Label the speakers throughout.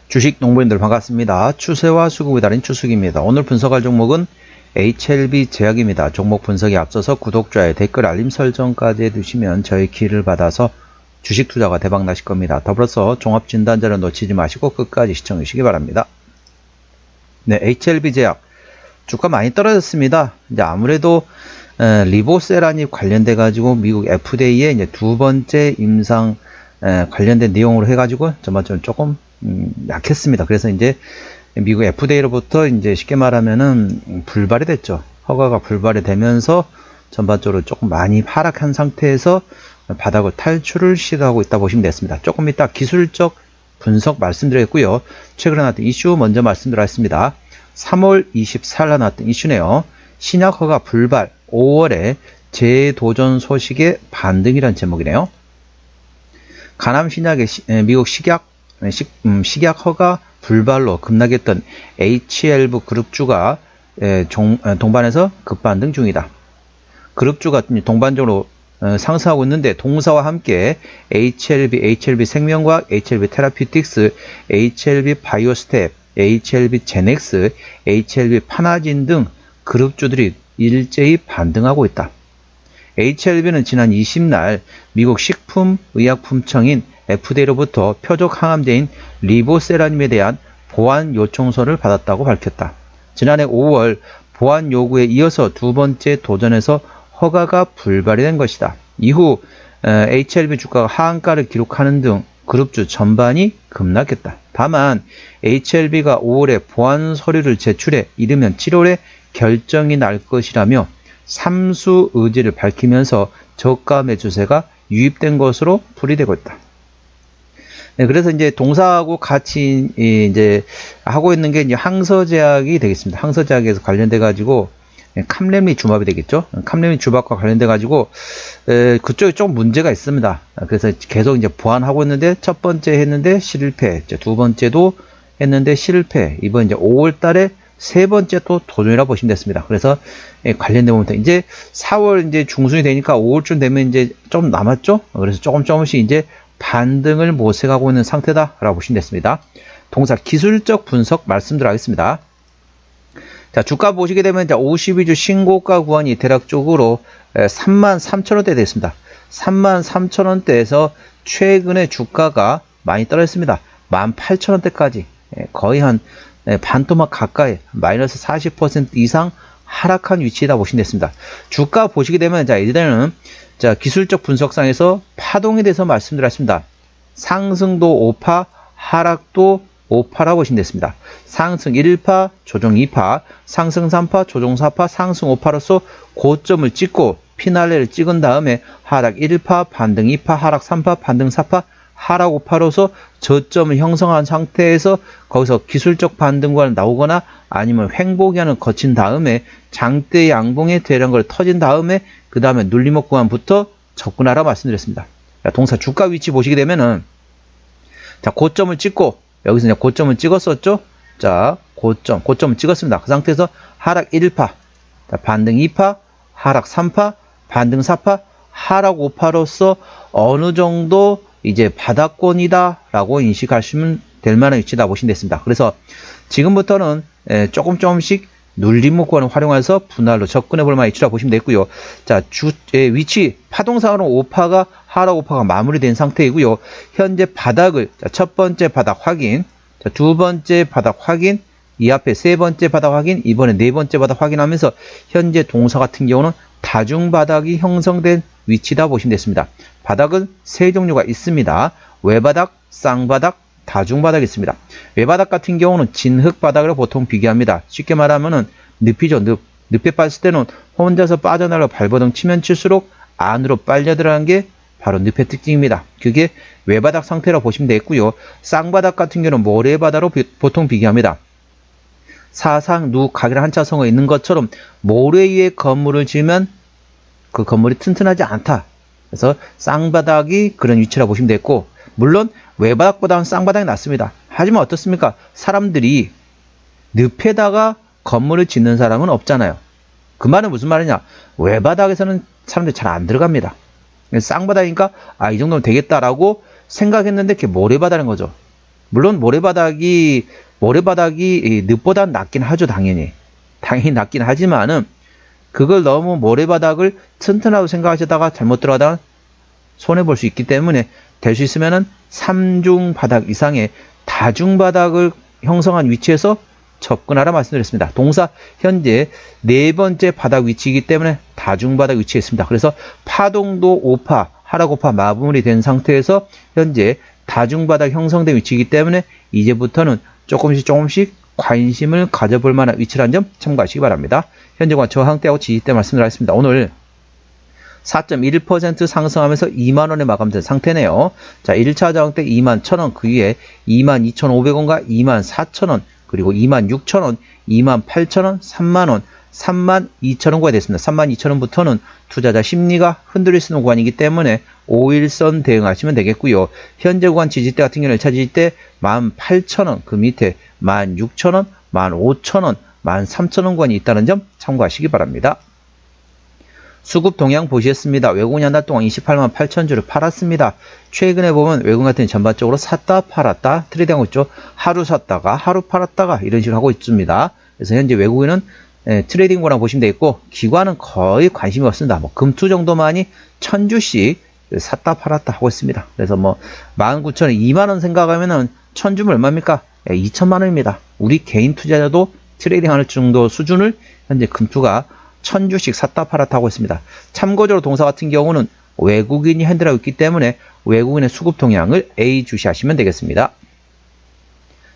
Speaker 1: 주식 농부님들 반갑습니다. 추세와 수급이 다른 추수기입니다. 오늘 분석할 종목은 HLB 제약입니다. 종목 분석에 앞서서 구독자의 댓글 알림 설정까지 해두시면 저의 기회를 받아서 주식 투자가 대박 나실 겁니다. 더불어서 종합진단자를 놓치지 마시고 끝까지 시청해 주시기 바랍니다. 네, HLB 제약 주가 많이 떨어졌습니다. 이제 아무래도 리보세란이 관련돼 가지고 미국 FDA의 이제 두 번째 임상 관련된 내용으로 해가지고 전반적으로 조금 약했습니다. 그래서 이제 미국 FDA로부터 이제 쉽게 말하면은 불발이 됐죠. 허가가 불발이 되면서 전반적으로 조금 많이 하락한 상태에서 바닥을 탈출을 시도하고 있다 보시면 되겠습니다. 조금 이따 기술적 분석 말씀드렸고요. 최근에 나왔던 이슈 먼저 말씀드렸습니다. 3월 24일 나왔던 이슈네요. 신약 허가 불발 5월에 재도전 소식의 반등이라는 제목이네요. 가남 신약의 미국 식약 허가 불발로 급락했던 HLB 그룹주가 동반해서 급반등 중이다. 그룹주가 동반적으로 상승하고 있는데 동사와 함께 HLB 생명과학, HLB 테라피틱스, HLB 바이오스텝, HLB 제넥스, HLB 파나진 등 그룹주들이 일제히 반등하고 있다. HLB는 지난 20날 미국 식품의약품청인 FDA로부터 표적 항암제인 리보세라님에 대한 보안 요청서를 받았다고 밝혔다. 지난해 5월 보안 요구에 이어서 두 번째 도전에서 허가가 불발이 된 것이다. 이후 HLB 주가가 하한가를 기록하는 등 그룹주 전반이 급락했다. 다만 HLB가 5월에 보안 서류를 제출해 이르면 7월에 결정이 날 것이라며 삼수 의지를 밝히면서 저가 매수세가 유입된 것으로 풀이되고 있다. 네, 그래서 이제 동사하고 같이 이제 하고 있는 게 이제 항서제약이 되겠습니다. 항서제약에서 관련돼 가지고 캄렘리 주밥이 되겠죠. 캄렘리 주밥과 관련돼 가지고 그쪽에 좀 문제가 있습니다. 그래서 계속 이제 보완하고 있는데 첫 번째 했는데 실패, 두 번째도 했는데 실패. 이번 이제 5월 달에 세 번째 또 도전이라고 보시면 됐습니다. 그래서 관련된 부분부터 이제 4월 이제 중순이 되니까 5월쯤 되면 이제 좀 남았죠. 그래서 조금씩 이제 반등을 모색하고 있는 상태다라고 보시면 됐습니다. 동사 기술적 분석 말씀드리겠습니다. 자, 주가 보시게 되면 이제 52주 신고가 구간이 대략적으로 33,000원대 됐습니다. 33,000원대에서 최근에 주가가 많이 떨어졌습니다. 18,000원대까지 거의 한 반토막 가까이 마이너스 40% 이상 하락한 위치다 보시면 됐습니다. 주가 보시게 되면 자, 일단은 자, 기술적 분석상에서 파동에 대해서 말씀드렸습니다. 상승도 5파, 하락도 5파라고 보시면 됐습니다. 상승 1파, 조정 2파, 상승 3파, 조정 4파, 상승 5파로서 고점을 찍고 피날레를 찍은 다음에 하락 1파, 반등 2파, 하락 3파, 반등 4파, 하락 5파로서 저점을 형성한 상태에서 거기서 기술적 반등과 나오거나 아니면 횡보기한을 거친 다음에 장대 양봉의 대량 걸 터진 다음에 그 다음에 눌림목 구간부터 접근하라고 말씀드렸습니다. 자, 동사 주가 위치 보시게 되면은 자, 고점을 찍고 여기서 이제 고점을 찍었었죠. 자, 고점을 찍었습니다. 그 상태에서 하락 1파, 반등 2파, 하락 3파, 반등 4파, 하락 5파로서 어느 정도 이제 바닥권이다 라고 인식하시면 될 만한 위치다 보시면 됐습니다. 그래서 지금부터는 조금씩 눌림목 구간을 활용해서 분할로 접근해 볼 만한 위치라 보시면 되고요. 자, 위치 파동상으로 5파가 하락 5파가 마무리된 상태이고요. 현재 바닥을 자, 첫 번째 바닥 확인, 자, 두 번째 바닥 확인, 이 앞에 세 번째 바닥 확인, 이번에 네 번째 바닥 확인하면서 현재 동사 같은 경우는 다중 바닥이 형성된 위치다 보시면 됐습니다. 바닥은 세 종류가 있습니다. 외바닥, 쌍바닥, 다중바닥이 있습니다. 외바닥 같은 경우는 진흙바닥으로 보통 비교합니다. 쉽게 말하면은 늪이죠. 늪에 빠졌을 때는 혼자서 빠져나가 발버둥 치면 칠수록 안으로 빨려 들어가는 게 바로 늪의 특징입니다. 그게 외바닥 상태라고 보시면 되겠고요. 쌍바닥 같은 경우는 모래바닥으로 보통 비교합니다. 사상, 누, 각이라 한자성어 있는 것처럼 모래 위에 건물을 지으면 그 건물이 튼튼하지 않다. 그래서 쌍바닥이 그런 위치라고 보시면 되겠고, 물론 외바닥보다는 쌍바닥이 낫습니다. 하지만 어떻습니까? 사람들이 늪에다가 건물을 짓는 사람은 없잖아요. 그 말은 무슨 말이냐? 외바닥에서는 사람들이 잘 안 들어갑니다. 쌍바닥이니까 이 정도면 되겠다라고 생각했는데 그게 모래바닥인 거죠. 물론 모래바닥이 늪보다 낮긴 하죠. 당연히 낮긴 하지만은 그걸 너무 모래바닥을 튼튼하다고 생각하시다가 잘못 들어가다가 손해볼 수 있기 때문에 될 수 있으면은 3중 바닥 이상의 다중 바닥을 형성한 위치에서 접근하라 말씀드렸습니다. 동사 현재 네 번째 바닥 위치이기 때문에 다중 바닥 위치에 있습니다. 그래서 파동도 5파, 하락오파 마무리 된 상태에서 현재 다중 바닥 형성된 위치이기 때문에 이제부터는 조금씩 관심을 가져볼 만한 위치라는 점 참고하시기 바랍니다. 현재가 저항대하고 지지대 말씀드렸습니다. 오늘 4.1% 상승하면서 2만원에 마감된 상태네요. 자, 1차 저항대 21,000원, 그 위에 22,500원과 24,000원, 그리고 26,000원, 28,000원, 3만원, 32,000원까지 됐습니다. 32,000원부터는 투자자 심리가 흔들릴 수 있는 구간이기 때문에 5일선 대응하시면 되겠고요. 현재 구간 지지대 같은 경우는 1차 지지대 18,000원, 그 밑에 16,000원, 15,000원, 13,000원 구간이 있다는 점 참고하시기 바랍니다. 수급 동향 보시겠습니다. 외국인이 한 달 동안 28만 8천 주를 팔았습니다. 최근에 보면 외국인 같은 전반적으로 샀다 팔았다 트레이딩하고 있죠. 하루 샀다가 하루 팔았다가 이런 식으로 하고 있습니다. 그래서 현재 외국인은 트레이딩 거랑 보시면 되겠고, 기관은 거의 관심이 없습니다. 뭐 금투 정도만이 1000주씩 샀다 팔았다 하고 있습니다. 그래서 뭐 19,000원 2만원 생각하면은 1000주면 얼마입니까? 2천만 원입니다. 우리 개인 투자자도 트레이딩 하는 정도 수준을 현재 금투가 1000주씩 샀다 팔았다 하고 있습니다. 참고적으로 동사 같은 경우는 외국인이 핸들하고 있기 때문에 외국인의 수급 동향을 A 주시하시면 되겠습니다.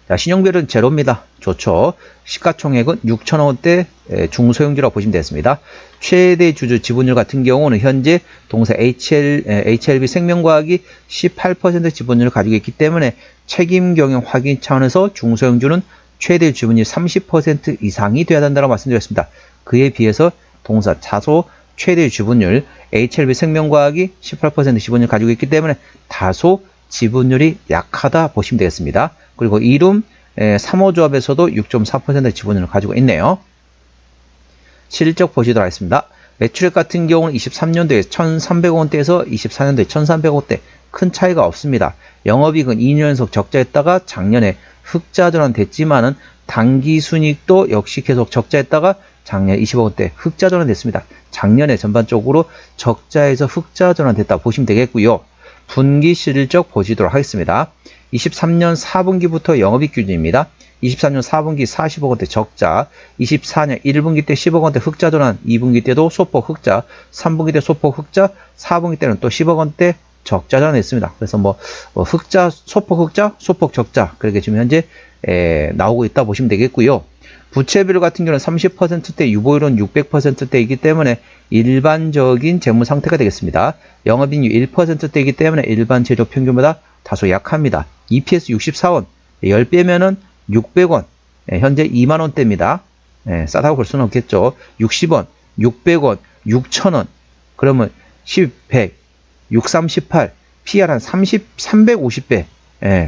Speaker 1: 자, 신용비율은 제로입니다. 좋죠. 시가총액은 6천억원대 중소형주라고 보시면 되겠습니다. 최대 주주 지분율 같은 경우는 현재 동사 HLB 생명과학이 18% 지분율을 가지고 있기 때문에 책임 경영 확인 차원에서 중소형주는 최대 지분율 30% 이상이 되어야 한다고 말씀드렸습니다. 그에 비해서 동사 차소 최대 지분율 HLB 생명과학이 18% 지분율을 가지고 있기 때문에 다소 지분율이 약하다 보시면 되겠습니다. 그리고 이룸 3호조합에서도 6.4% 지분율을 가지고 있네요. 실적 보시도록 하겠습니다. 매출액 같은 경우는 23년도에 1,300원대에서 24년도에 1,300원대 큰 차이가 없습니다. 영업이익은 2년 연속 적자했다가 작년에 흑자 전환됐지만은 당기순이익도 역시 계속 적자했다가 작년 20억원대 흑자 전환됐습니다. 작년에 전반적으로 적자에서 흑자 전환됐다 보시면 되겠고요. 분기 실적 보시도록 하겠습니다. 23년 4분기부터 영업이익 기준입니다. 23년 4분기 40억원대 적자, 24년 1분기 때 10억원대 흑자 전환, 2분기 때도 소폭 흑자, 3분기 때 소폭 흑자, 4분기 때는 또 10억원대 적자 전환했습니다. 그래서 뭐 흑자, 소폭 흑자, 소폭 적자 그렇게 지금 현재 나오고 있다 보시면 되겠고요. 부채비율 같은 경우는 30%대, 유보율은 600%대이기 때문에 일반적인 재무 상태가 되겠습니다. 영업이익률 1%대이기 때문에 일반 제조 평균보다 다소 약합니다. EPS 64원, 10배면은 600원, 현재 2만원대입니다. 싸다고 볼 수는 없겠죠. 60원, 600원, 6,000원, 그러면 10, 100, 6, 3, 18, PR 한 350배,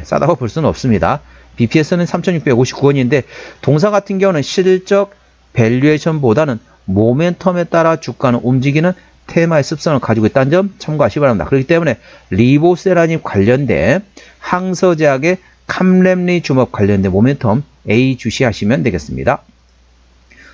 Speaker 1: 싸다고 볼 수는 없습니다. BPS는 3,659원인데 동사 같은 경우는 실적 밸류에이션보다는 모멘텀에 따라 주가는 움직이는 테마의 습성을 가지고 있다는 점 참고하시기 바랍니다. 그렇기 때문에 리보세라님 관련된 항서제약의 캄렘리 주먹 관련된 모멘텀 A 주시하시면 되겠습니다.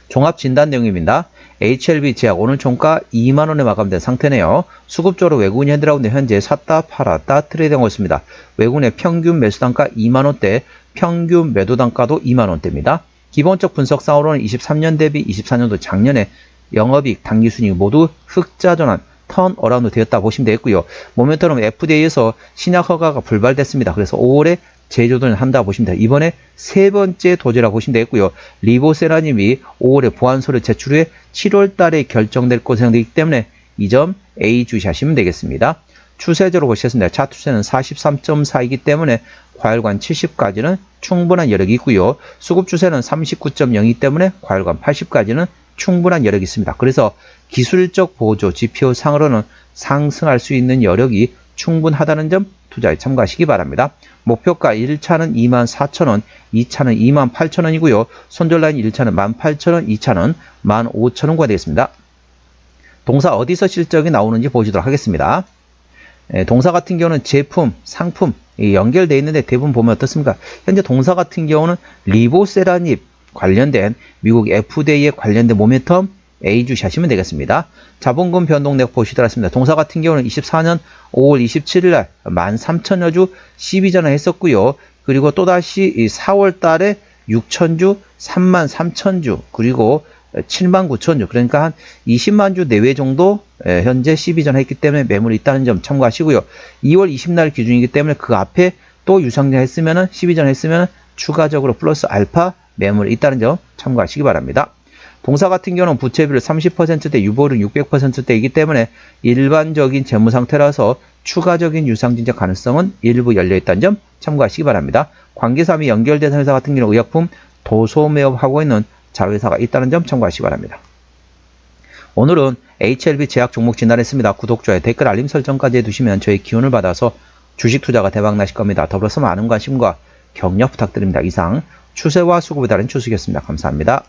Speaker 1: 종합 진단 내용입니다. HLB 제약 오늘 종가 2만원에 마감된 상태네요. 수급적으로 외국인이 핸들하고 있는데 현재 샀다 팔았다 트레이딩하고 있습니다. 외국인의 평균 매수단가 2만원대, 평균 매도단가도 2만원대입니다. 기본적 분석상으로는 23년 대비 24년도 작년에 영업이익, 당기순이익 모두 흑자 전환, 턴어라운드 되었다 보시면 되겠고요. 모멘텀은 FDA에서 신약 허가가 불발됐습니다. 그래서 5월에 재조정을 한다 보시면 됩니다. 이번에 세 번째 도전이라고 보시면 되겠고요. 리보세라님이 5월에 보완서를 제출 후에 7월 달에 결정될 것으로 생각되기 때문에 이 점 A 주시하시면 되겠습니다. 추세적으로 보시겠습니다. 차트 추세는 43.4이기 때문에 과열관 70까지는 충분한 여력이 있고요. 수급 추세는 39.0이기 때문에 과열관 80까지는 충분한 여력이 있습니다. 그래서 기술적 보조 지표 상으로는 상승할 수 있는 여력이 충분하다는 점 투자에 참고하시기 바랍니다. 목표가 1차는 24,000원, 2차는 28,000원이고요. 손절라인 1차는 18,000원, 2차는 15,000원과 되겠습니다. 동사 어디서 실적이 나오는지 보시도록 하겠습니다. 동사 같은 경우는 제품, 상품, 연결되어 있는데 대부분 보면 어떻습니까? 현재 동사 같은 경우는 리보세라닙 관련된 미국 FDA에 관련된 모멘텀 A 주시하시면 되겠습니다. 자본금 변동액 보시더라습니다. 동사 같은 경우는 24년 5월 27일 날 13,000여 주 12전을 했었고요. 그리고 또다시 4월 달에 6,000주, 33,000주, 그리고 79,000주, 그러니까 한 20만 주 내외 정도 현재 12전 했기 때문에 매물이 있다는 점 참고하시고요. 2월 20날 기준이기 때문에 그 앞에 또 유상증 했으면은 12전 했으면 추가적으로 플러스 알파 매물이 있다는 점 참고하시기 바랍니다. 동사 같은 경우는 부채비율 30%대, 유보율은 600%대이기 때문에 일반적인 재무 상태라서 추가적인 유상증자 가능성은 일부 열려있다는 점 참고하시기 바랍니다. 관계사 및 연결된 회사 같은 경우는 의약품, 도소매업하고 있는 자회사가 있다는 점 참고하시기 바랍니다. 오늘은 HLB 제약 종목 진단했습니다. 구독, 좋아요, 댓글, 알림 설정까지 해두시면 저희 기운을 받아서 주식 투자가 대박 나실 겁니다. 더불어서 많은 관심과 격려 부탁드립니다. 이상 추세와 수급에 따른 추석이었습니다. 감사합니다.